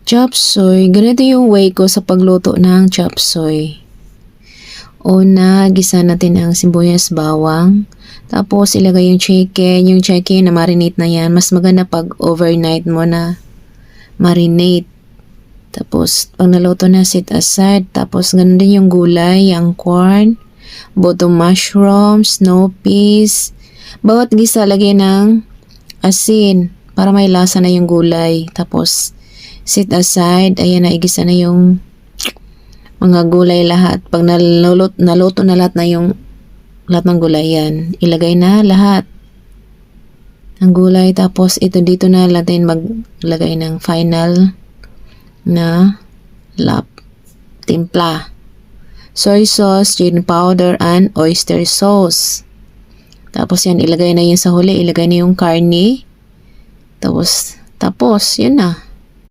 Chop suey, ganito yung way ko sa pagluto ng chop suey. Una, gisa natin ang sibuyas, bawang. Tapos ilagay yung chicken. Yung chicken na marinate na yan. Mas maganda pag overnight mo na marinate. Tapos pag naluto na, set aside. Tapos ganun din yung gulay, yung corn, buto mushroom, snow peas. Bawat gisa lagyan ng asin para may lasa na yung gulay. Tapos set aside. Ayan na, igisa na yung mga gulay lahat. Pag naluto na lahat na yung lahat ng gulay yan, ilagay na lahat ng gulay. Tapos ito dito na natin maglagay ng final na timpla. Soy sauce, chili powder, and oyster sauce. Tapos yan, ilagay na yun sa huli. Ilagay na yung karne. Tapos, yun na.